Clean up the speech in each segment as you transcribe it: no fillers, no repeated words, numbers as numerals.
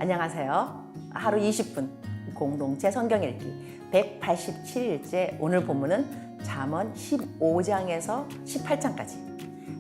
안녕하세요. 하루 20분 공동체 성경 읽기 187일째 오늘 본문은 잠언 15장에서 18장까지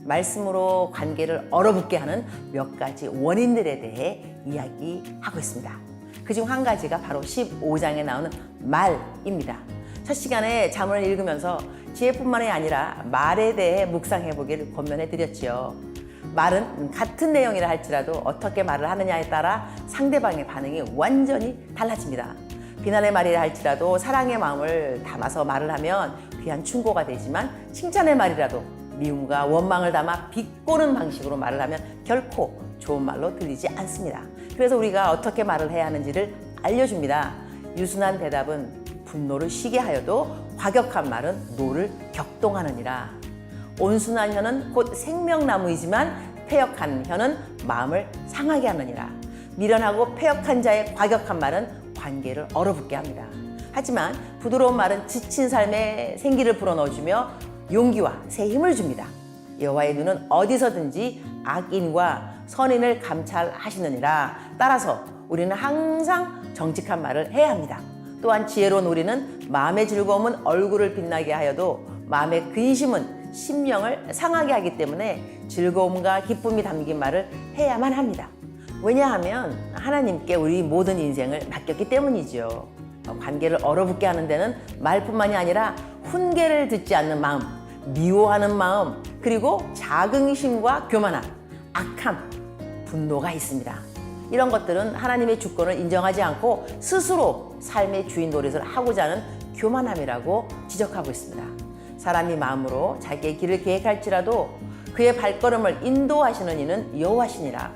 말씀으로 관계를 얼어붙게 하는 몇 가지 원인들에 대해 이야기하고 있습니다. 그중 한 가지가 바로 15장에 나오는 말입니다. 첫 시간에 잠언을 읽으면서 지혜뿐만이 아니라 말에 대해 묵상해 보기를 권면해 드렸지요. 말은 같은 내용이라 할지라도 어떻게 말을 하느냐에 따라 상대방의 반응이 완전히 달라집니다. 비난의 말이라 할지라도 사랑의 마음을 담아서 말을 하면 귀한 충고가 되지만 칭찬의 말이라도 미움과 원망을 담아 비꼬는 방식으로 말을 하면 결코 좋은 말로 들리지 않습니다. 그래서 우리가 어떻게 말을 해야 하는지를 알려줍니다. 유순한 대답은 분노를 쉬게 하여도 과격한 말은 노를 격동하느니라. 온순한 혀는 곧 생명나무이지만 패역한 혀는 마음을 상하게 하느니라. 미련하고 패역한 자의 과격한 말은 관계를 얼어붙게 합니다. 하지만 부드러운 말은 지친 삶에 생기를 불어넣어주며 용기와 새 힘을 줍니다. 여호와의 눈은 어디서든지 악인과 선인을 감찰하시느니라. 따라서 우리는 항상 정직한 말을 해야 합니다. 또한 지혜로운 우리는 마음의 즐거움은 얼굴을 빛나게 하여도 마음의 근심은 심령을 상하게 하기 때문에 즐거움과 기쁨이 담긴 말을 해야만 합니다. 왜냐하면 하나님께 우리 모든 인생을 맡겼기 때문이죠. 관계를 얼어붙게 하는 데는 말뿐만이 아니라 훈계를 듣지 않는 마음, 미워하는 마음, 그리고 자긍심과 교만함, 악함, 분노가 있습니다. 이런 것들은 하나님의 주권을 인정하지 않고 스스로 삶의 주인 노릇을 하고자 하는 교만함이라고 지적하고 있습니다. 사람이 마음으로 자기의 길을 계획할지라도 그의 발걸음을 인도하시는 이는 여호와시니라.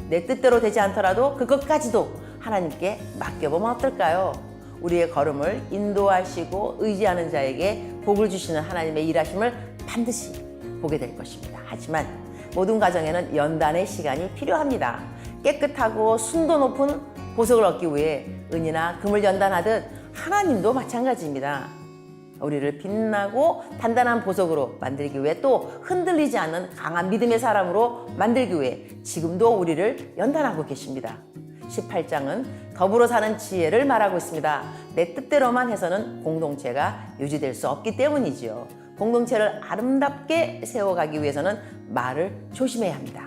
내 뜻대로 되지 않더라도 그것까지도 하나님께 맡겨보면 어떨까요? 우리의 걸음을 인도하시고 의지하는 자에게 복을 주시는 하나님의 일하심을 반드시 보게 될 것입니다. 하지만 모든 가정에는 연단의 시간이 필요합니다. 깨끗하고 순도 높은 보석을 얻기 위해 은이나 금을 연단하듯 하나님도 마찬가지입니다. 우리를 빛나고 단단한 보석으로 만들기 위해 또 흔들리지 않는 강한 믿음의 사람으로 만들기 위해 지금도 우리를 연단하고 계십니다. 18장은 더불어 사는 지혜를 말하고 있습니다. 내 뜻대로만 해서는 공동체가 유지될 수 없기 때문이지요. 공동체를 아름답게 세워가기 위해서는 말을 조심해야 합니다.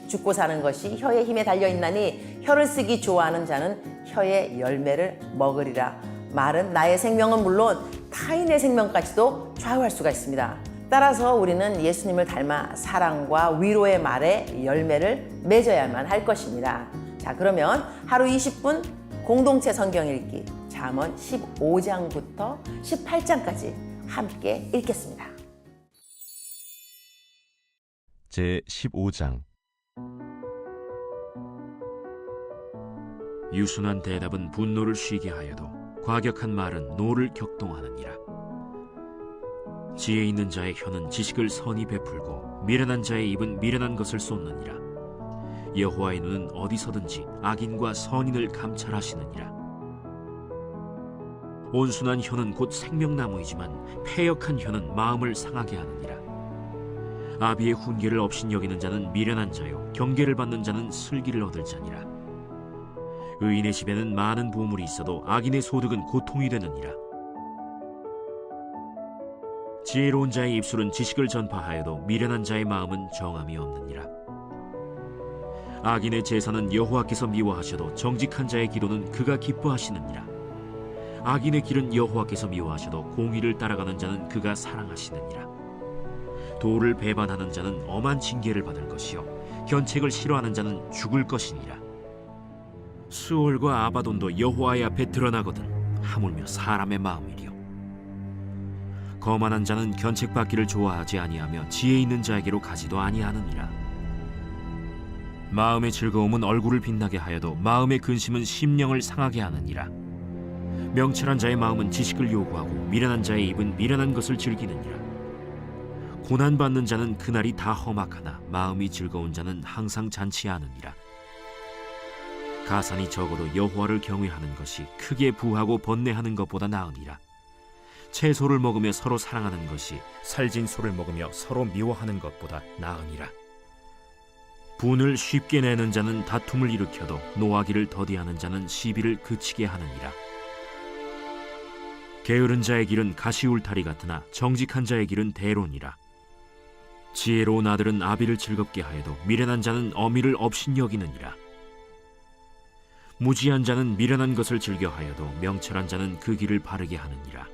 죽고 사는 것이 혀의 힘에 달려있나니 혀를 쓰기 좋아하는 자는 혀의 열매를 먹으리라. 말은 나의 생명은 물론 타인의 생명까지도 좌우할 수가 있습니다. 따라서 우리는 예수님을 닮아 사랑과 위로의 말에 열매를 맺어야만 할 것입니다. 자, 그러면 하루 20분 공동체 성경 읽기 잠언 15장부터 18장까지 함께 읽겠습니다. 제15장 유순한 대답은 분노를 쉬게 하여도 과격한 말은 노를 격동하느니라. 지혜 있는 자의 혀는 지식을 선히 베풀고 미련한 자의 입은 미련한 것을 쏟느니라. 여호와의 눈은 어디서든지 악인과 선인을 감찰하시느니라. 온순한 혀는 곧 생명나무이지만 패역한 혀는 마음을 상하게 하느니라. 아비의 훈계를 업신여기는 자는 미련한 자요 경계를 받는 자는 슬기를 얻을 자니라. 의인의 집에는 많은 보물이 있어도 악인의 소득은 고통이 되느니라. 지혜로운 자의 입술은 지식을 전파하여도 미련한 자의 마음은 정함이 없느니라. 악인의 제사는 여호와께서 미워하셔도 정직한 자의 기도는 그가 기뻐하시느니라. 악인의 길은 여호와께서 미워하셔도 공의를 따라가는 자는 그가 사랑하시느니라. 도를 배반하는 자는 엄한 징계를 받을 것이요 견책을 싫어하는 자는 죽을 것이니라. 수올과 아바돈도 여호와의 앞에 드러나거든 하물며 사람의 마음이리요. 거만한 자는 견책받기를 좋아하지 아니하며 지혜 있는 자에게로 가지도 아니하느니라. 마음의 즐거움은 얼굴을 빛나게 하여도 마음의 근심은 심령을 상하게 하느니라. 명철한 자의 마음은 지식을 요구하고 미련한 자의 입은 미련한 것을 즐기느니라. 고난받는 자는 그날이 다 험악하나 마음이 즐거운 자는 항상 잔치하느니라. 가산이 적어도 여호와를 경외하는 것이 크게 부하고 번뇌하는 것보다 나으니라. 채소를 먹으며 서로 사랑하는 것이 살진 소를 먹으며 서로 미워하는 것보다 나으니라. 분을 쉽게 내는 자는 다툼을 일으켜도 노하기를 더디하는 자는 시비를 그치게 하느니라. 게으른 자의 길은 가시울타리 같으나 정직한 자의 길은 대로니라. 지혜로운 아들은 아비를 즐겁게 하여도 미련한 자는 어미를 업신여기느니라. 무지한 자는 미련한 것을 즐겨하여도 명철한 자는 그 길을 바르게 하느니라.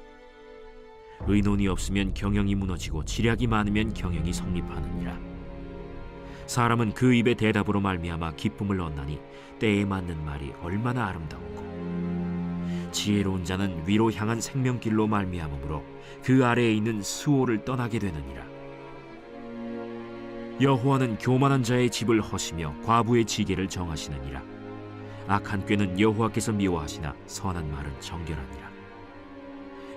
의논이 없으면 경영이 무너지고 지략이 많으면 경영이 성립하느니라. 사람은 그 입의 대답으로 말미암아 기쁨을 얻나니 때에 맞는 말이 얼마나 아름다운고. 지혜로운 자는 위로 향한 생명길로 말미암으므로 그 아래에 있는 스오를 떠나게 되느니라. 여호와는 교만한 자의 집을 허시며 과부의 지게를 정하시느니라. 악한 꾀는 여호와께서 미워하시나 선한 말은 정결하니라.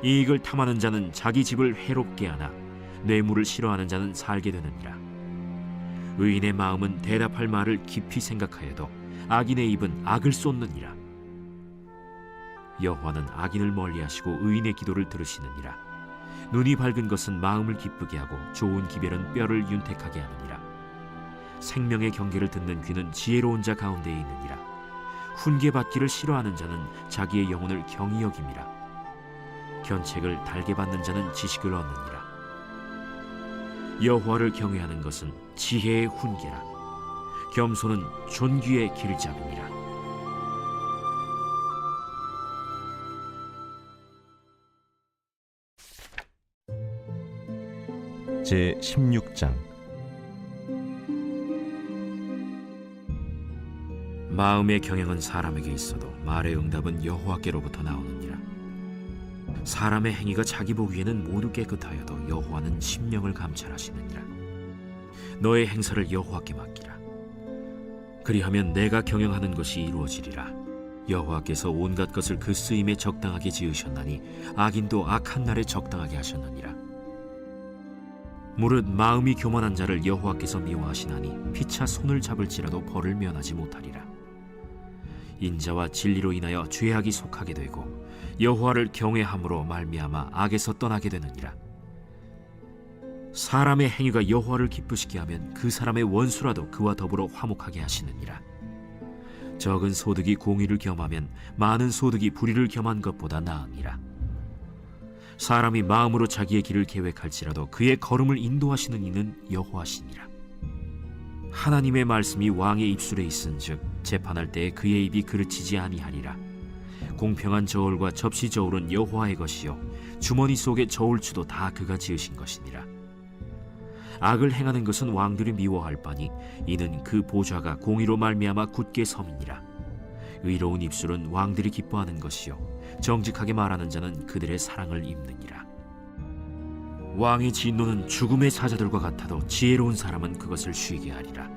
이익을 탐하는 자는 자기 집을 해롭게 하나 뇌물을 싫어하는 자는 살게 되느니라. 의인의 마음은 대답할 말을 깊이 생각하여도 악인의 입은 악을 쏟느니라. 여호와는 악인을 멀리하시고 의인의 기도를 들으시느니라. 눈이 밝은 것은 마음을 기쁘게 하고 좋은 기별은 뼈를 윤택하게 하느니라. 생명의 경계를 듣는 귀는 지혜로운 자 가운데에 있느니라. 훈계받기를 싫어하는 자는 자기의 영혼을 경히 여김이라. 견책을 달게 받는 자는 지식을 얻느니라. 여호와를 경외하는 것은 지혜의 훈계라. 겸손은 존귀의 길잡이니라. 제 16장. 마음의 경영은 사람에게 있어도 말의 응답은 여호와께로부터 나오느니라. 사람의 행위가 자기 보기에는 모두 깨끗하여도 여호와는 심령을 감찰하시느니라. 너의 행사를 여호와께 맡기라. 그리하면 내가 경영하는 것이 이루어지리라. 여호와께서 온갖 것을 그 쓰임에 적당하게 지으셨나니 악인도 악한 날에 적당하게 하셨느니라. 무릇 마음이 교만한 자를 여호와께서 미워하시나니 피차 손을 잡을지라도 벌을 면하지 못하리라. 인자와 진리로 인하여 죄악이 속하게 되고 여호와를 경외함으로 말미암아 악에서 떠나게 되느니라. 사람의 행위가 여호와를 기쁘시게 하면 그 사람의 원수라도 그와 더불어 화목하게 하시느니라. 적은 소득이 공의를 겸하면 많은 소득이 불의를 겸한 것보다 나으니라. 사람이 마음으로 자기의 길을 계획할지라도 그의 걸음을 인도하시는 이는 여호와시니라. 하나님의 말씀이 왕의 입술에 있은즉 재판할 때에 그의 입이 그르치지 아니하리라. 공평한 저울과 접시 저울은 여호와의 것이요 주머니 속의 저울추도 다 그가 지으신 것이니라. 악을 행하는 것은 왕들이 미워할 바니 이는 그 보좌가 공의로 말미암아 굳게 섬이니라. 의로운 입술은 왕들이 기뻐하는 것이요 정직하게 말하는 자는 그들의 사랑을 입느니라. 왕의 진노는 죽음의 사자들과 같아도 지혜로운 사람은 그것을 쉬게 하리라.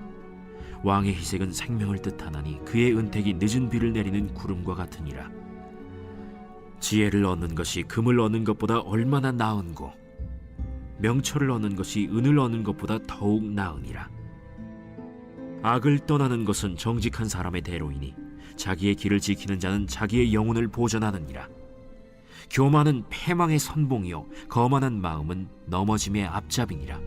왕의 희색은 생명을 뜻하나니 그의 은택이 늦은 비를 내리는 구름과 같으니라. 지혜를 얻는 것이 금을 얻는 것보다 얼마나 나은고 명철을 얻는 것이 은을 얻는 것보다 더욱 나으니라. 악을 떠나는 것은 정직한 사람의 대로이니 자기의 길을 지키는 자는 자기의 영혼을 보전하느니라. 교만은 패망의 선봉이요 거만한 마음은 넘어짐의 앞잡이니라.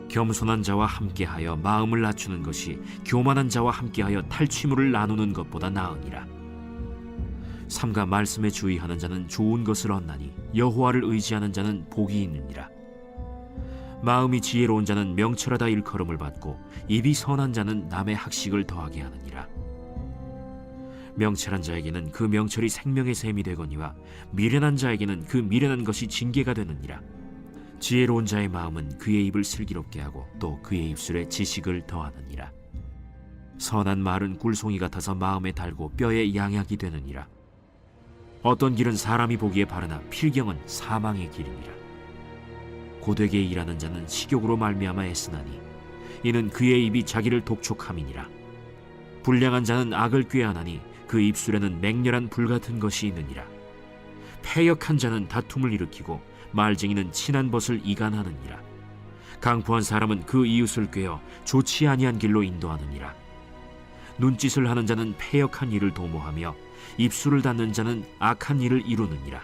겸손한 자와 함께하여 마음을 낮추는 것이 교만한 자와 함께하여 탈취물을 나누는 것보다 나으니라. 삼가 말씀에 주의하는 자는 좋은 것을 얻나니 여호와를 의지하는 자는 복이 있느니라. 마음이 지혜로운 자는 명철하다 일컬음을 받고 입이 선한 자는 남의 학식을 더하게 하느니라. 명철한 자에게는 그 명철이 생명의 샘이 되거니와 미련한 자에게는 그 미련한 것이 징계가 되느니라. 지혜로운 자의 마음은 그의 입을 슬기롭게 하고 또 그의 입술에 지식을 더하느니라. 선한 말은 꿀송이 같아서 마음에 달고 뼈에 양약이 되느니라. 어떤 길은 사람이 보기에 바르나 필경은 사망의 길이니라. 고되게 일하는 자는 식욕으로 말미암아 애쓰나니 이는 그의 입이 자기를 독촉함이니라. 불량한 자는 악을 꾀하나니 그 입술에는 맹렬한 불같은 것이 있느니라. 패역한 자는 다툼을 일으키고 말쟁이는 친한 벗을 이간하느니라. 강포한 사람은 그 이웃을 꾀어 좋지 아니한 길로 인도하느니라. 눈짓을 하는 자는 패역한 일을 도모하며 입술을 닫는 자는 악한 일을 이루느니라.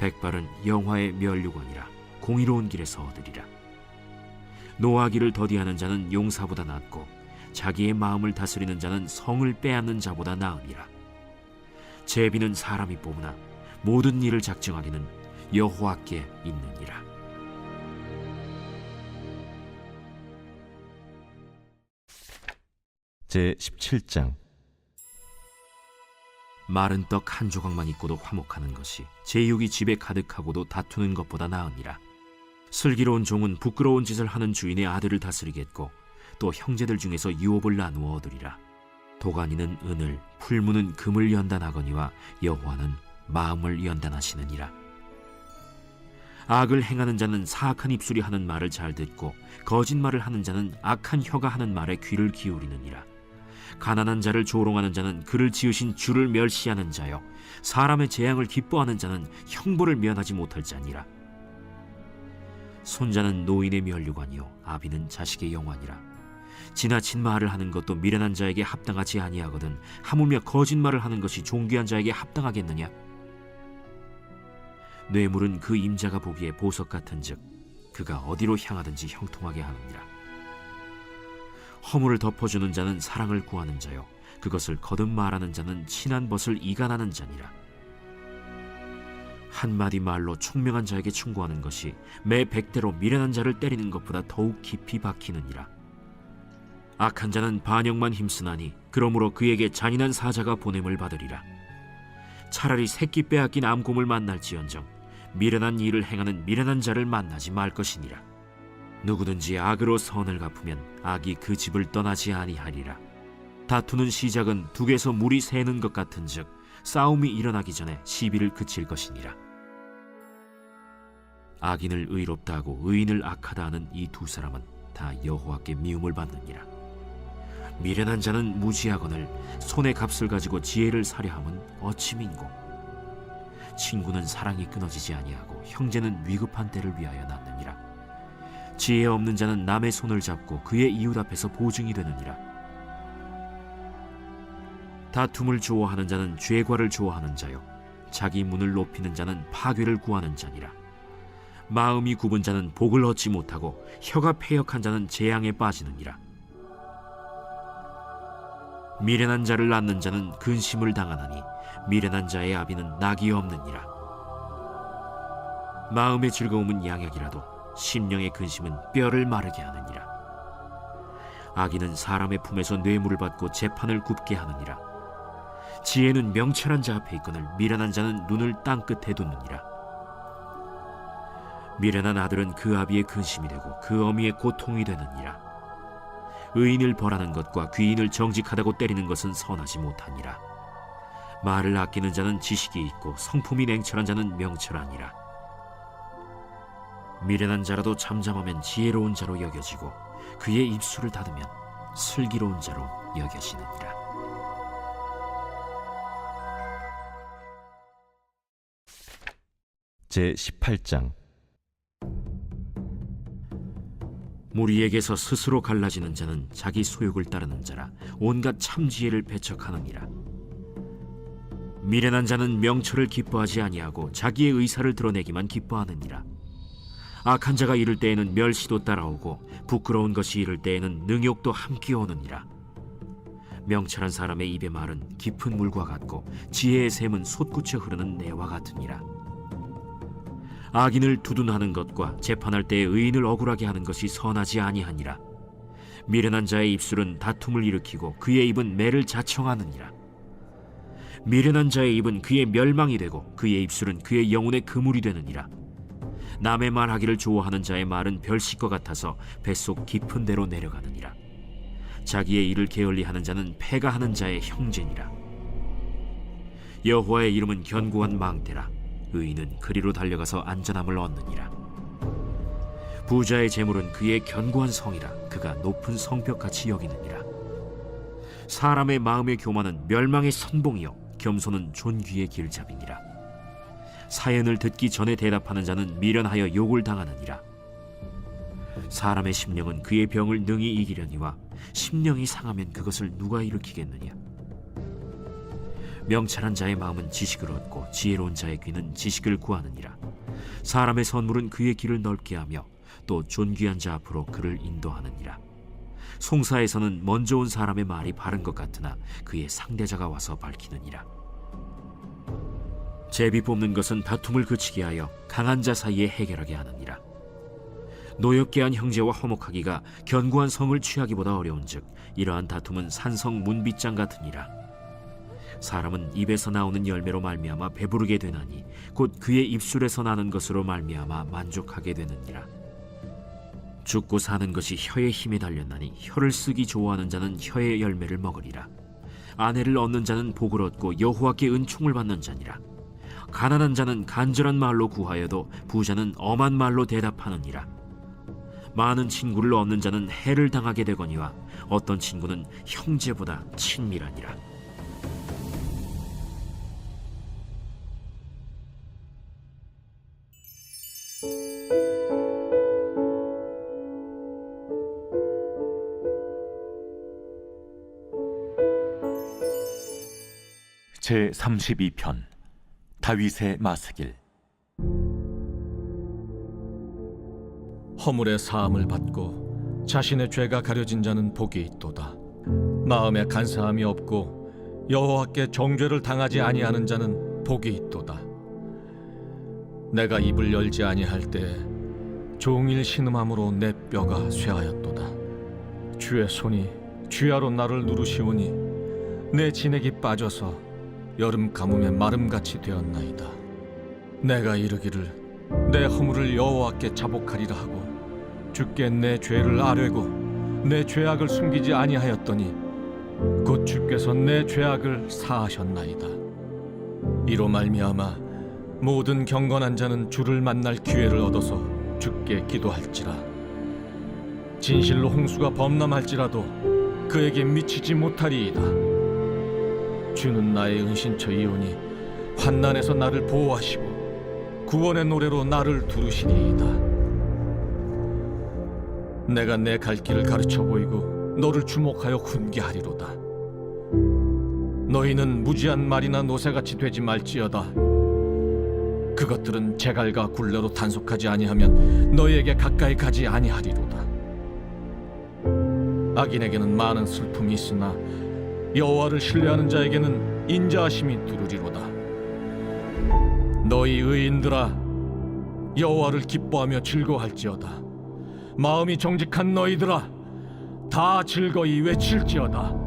백발은 영화의 면류관이라 공의로운 길에서 얻으리라. 노하기를 더디하는 자는 용사보다 낫고 자기의 마음을 다스리는 자는 성을 빼앗는 자보다 나으니라. 제비는 사람이 뽑으나 모든 일을 작정하기는 여호와께 있느니라. 제 17장. 마른 떡 한 조각만 있고도 화목하는 것이 제육이 집에 가득하고도 다투는 것보다 나으니라. 슬기로운 종은 부끄러운 짓을 하는 주인의 아들을 다스리겠고 또 형제들 중에서 유업을 나누어 얻으리라. 도가니는 은을, 풀무는 금을 연단하거니와 여호와는 마음을 연단하시느니라. 악을 행하는 자는 사악한 입술이 하는 말을 잘 듣고 거짓말을 하는 자는 악한 혀가 하는 말에 귀를 기울이느니라. 가난한 자를 조롱하는 자는 그를 지으신 주를 멸시하는 자요, 사람의 재앙을 기뻐하는 자는 형벌을 면하지 못할 자니라. 손자는 노인의 면류관이요 아비는 자식의 영환이라. 지나친 말을 하는 것도 미련한 자에게 합당하지 아니하거든 하물며 거짓말을 하는 것이 존귀한 자에게 합당하겠느냐. 뇌물은 그 임자가 보기에 보석 같은즉 그가 어디로 향하든지 형통하게 하느니라. 허물을 덮어주는 자는 사랑을 구하는 자요 그것을 거듭 말하는 자는 친한 벗을 이간하는 자니라. 한마디 말로 총명한 자에게 충고하는 것이 매 100대로 미련한 자를 때리는 것보다 더욱 깊이 박히느니라. 악한 자는 반역만 힘쓰나니 그러므로 그에게 잔인한 사자가 보냄을 받으리라. 차라리 새끼 빼앗긴 암곰을 만날지언정 미련한 일을 행하는 미련한 자를 만나지 말 것이니라. 누구든지 악으로 선을 갚으면 악이 그 집을 떠나지 아니하리라. 다투는 시작은 둑에서 물이 새는 것 같은즉 싸움이 일어나기 전에 시비를 그칠 것이니라. 악인을 의롭다 하고 의인을 악하다 하는 이 두 사람은 다 여호와께 미움을 받느니라. 미련한 자는 무지하거늘 손의 값을 가지고 지혜를 사려함은 어찌 민고. 친구는 사랑이 끊어지지 아니하고 형제는 위급한 때를 위하여 낳느니라. 지혜 없는 자는 남의 손을 잡고 그의 이웃 앞에서 보증이 되느니라. 다툼을 좋아하는 자는 죄과를 좋아하는 자요 자기 문을 높이는 자는 파괴를 구하는 자니라. 마음이 굽은 자는 복을 얻지 못하고 혀가 패역한 자는 재앙에 빠지느니라. 미련한 자를 낳는 자는 근심을 당하나니 미련한 자의 아비는 낙이 없느니라. 마음의 즐거움은 양약이라도 심령의 근심은 뼈를 마르게 하느니라. 악인은 사람의 품에서 뇌물을 받고 재판을 굽게 하느니라. 지혜는 명철한 자 앞에 있거늘 미련한 자는 눈을 땅 끝에 두느니라. 미련한 아들은 그 아비의 근심이 되고 그 어미의 고통이 되느니라. 의인을 벌하는 것과 귀인을 정직하다고 때리는 것은 선하지 못하니라. 말을 아끼는 자는 지식이 있고 성품이 냉철한 자는 명철하니라. 미련한 자라도 잠잠하면 지혜로운 자로 여겨지고 그의 입술을 닫으면 슬기로운 자로 여겨지느니라. 제 18장. 무리에게서 스스로 갈라지는 자는 자기 소욕을 따르는 자라 온갖 참지혜를 배척하느니라. 미련한 자는 명철을 기뻐하지 아니하고 자기의 의사를 드러내기만 기뻐하느니라. 악한 자가 이를 때에는 멸시도 따라오고 부끄러운 것이 이를 때에는 능욕도 함께 오느니라. 명철한 사람의 입의 말은 깊은 물과 같고 지혜의 샘은 솟구쳐 흐르는 내와 같으니라. 악인을 두둔하는 것과 재판할 때에 의인을 억울하게 하는 것이 선하지 아니하니라. 미련한 자의 입술은 다툼을 일으키고 그의 입은 매를 자청하느니라. 미련한 자의 입은 그의 멸망이 되고 그의 입술은 그의 영혼의 그물이 되느니라. 남의 말하기를 좋아하는 자의 말은 별식과 같아서 뱃속 깊은 데로 내려가느니라. 자기의 일을 게을리하는 자는 패가 하는 자의 형제니라. 여호와의 이름은 견고한 망대라. 의인은 그리로 달려가서 안전함을 얻느니라. 부자의 재물은 그의 견고한 성이라. 그가 높은 성벽같이 여기느니라. 사람의 마음의 교만은 멸망의 선봉이요 겸손은 존귀의 길잡이니라. 사연을 듣기 전에 대답하는 자는 미련하여 욕을 당하느니라. 사람의 심령은 그의 병을 능히 이기려니와 심령이 상하면 그것을 누가 일으키겠느냐. 명철한 자의 마음은 지식을 얻고 지혜로운 자의 귀는 지식을 구하느니라. 사람의 선물은 그의 길을 넓게 하며 또 존귀한 자 앞으로 그를 인도하느니라. 송사에서는 먼저 온 사람의 말이 바른 것 같으나 그의 상대자가 와서 밝히느니라. 제비 뽑는 것은 다툼을 그치게 하여 강한 자 사이에 해결하게 하느니라. 노엽게 한 형제와 화목하기가 견고한 성을 취하기보다 어려운즉 이러한 다툼은 산성 문빗장 같으니라. 사람은 입에서 나오는 열매로 말미암아 배부르게 되나니 곧 그의 입술에서 나는 것으로 말미암아 만족하게 되느니라. 죽고 사는 것이 혀의 힘에 달렸나니 혀를 쓰기 좋아하는 자는 혀의 열매를 먹으리라. 아내를 얻는 자는 복을 얻고 여호와께 은총을 받는 자니라. 가난한 자는 간절한 말로 구하여도 부자는 엄한 말로 대답하느니라. 많은 친구를 얻는 자는 해를 당하게 되거니와 어떤 친구는 형제보다 친밀하니라. 제32편 다윗의 마스길. 허물의 사함을 받고 자신의 죄가 가려진 자는 복이 있도다. 마음에 간사함이 없고 여호와께 정죄를 당하지 아니하는 자는 복이 있도다. 내가 입을 열지 아니할 때 종일 신음함으로 내 뼈가 쇠하였도다. 주의 손이 쥐하로 나를 누르시오니 내 진액이 빠져서 여름 가뭄에 마름같이 되었나이다. 내가 이르기를 내 허물을 여호와께 자복하리라 하고 주께 내 죄를 아뢰고 내 죄악을 숨기지 아니하였더니 곧 주께서 내 죄악을 사하셨나이다. 이로 말미암아 모든 경건한 자는 주를 만날 기회를 얻어서 주께 기도할지라. 진실로 홍수가 범람할지라도 그에게 미치지 못하리이다. 주는 나의 은신처이오니 환난에서 나를 보호하시고 구원의 노래로 나를 두르시리이다. 내가 내 갈 길을 가르쳐 보이고 너를 주목하여 훈계하리로다. 너희는 무지한 말이나 노새같이 되지 말지어다. 그것들은 제갈과 굴레로 단속하지 아니하면 너희에게 가까이 가지 아니하리로다. 악인에게는 많은 슬픔이 있으나 여호와를 신뢰하는 자에게는 인자하심이 두루리로다. 너희 의인들아, 여호와를 기뻐하며 즐거워할지어다. 마음이 정직한 너희들아, 다 즐거이 외칠지어다.